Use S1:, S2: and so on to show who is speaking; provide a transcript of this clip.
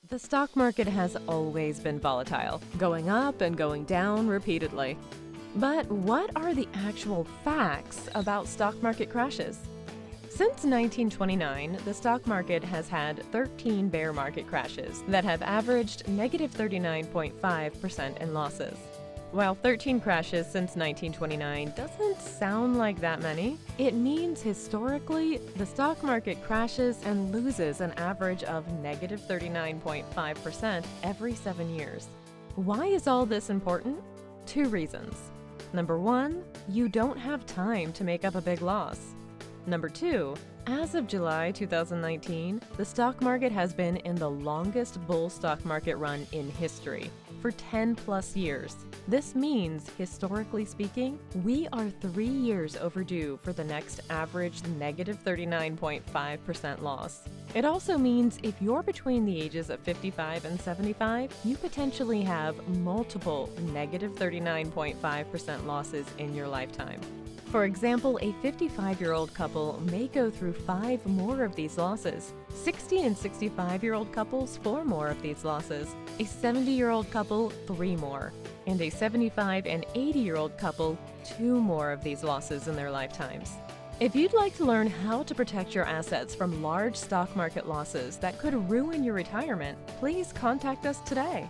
S1: The stock market has always been volatile, going up and going down repeatedly. But what are the actual facts about stock market crashes? Since 1929, the stock market has had 13 bear market crashes that have averaged negative 39.5% in losses. While 13 crashes since 1929 doesn't sound like that many, it means historically the stock market crashes and loses an average of negative 39.5% every 7 years. Why is all this important? Two reasons. Number one, you don't have time to make up a big loss. Number two, as of July 2019, the stock market has been in the longest bull stock market run in history for 10 plus years. This means, historically speaking, we are 3 years overdue for the next average negative 39.5% loss. It also means if you're between the ages of 55 and 75, you potentially have multiple negative 39.5% losses in your lifetime. For example, a 55-year-old couple may go through 5 more of these losses, 60 and 65-year-old couples 4 more of these losses, a 70-year-old couple 3 more, and a 75 and 80-year-old couple 2 more of these losses in their lifetimes. If you'd like to learn how to protect your assets from large stock market losses that could ruin your retirement, please contact us today.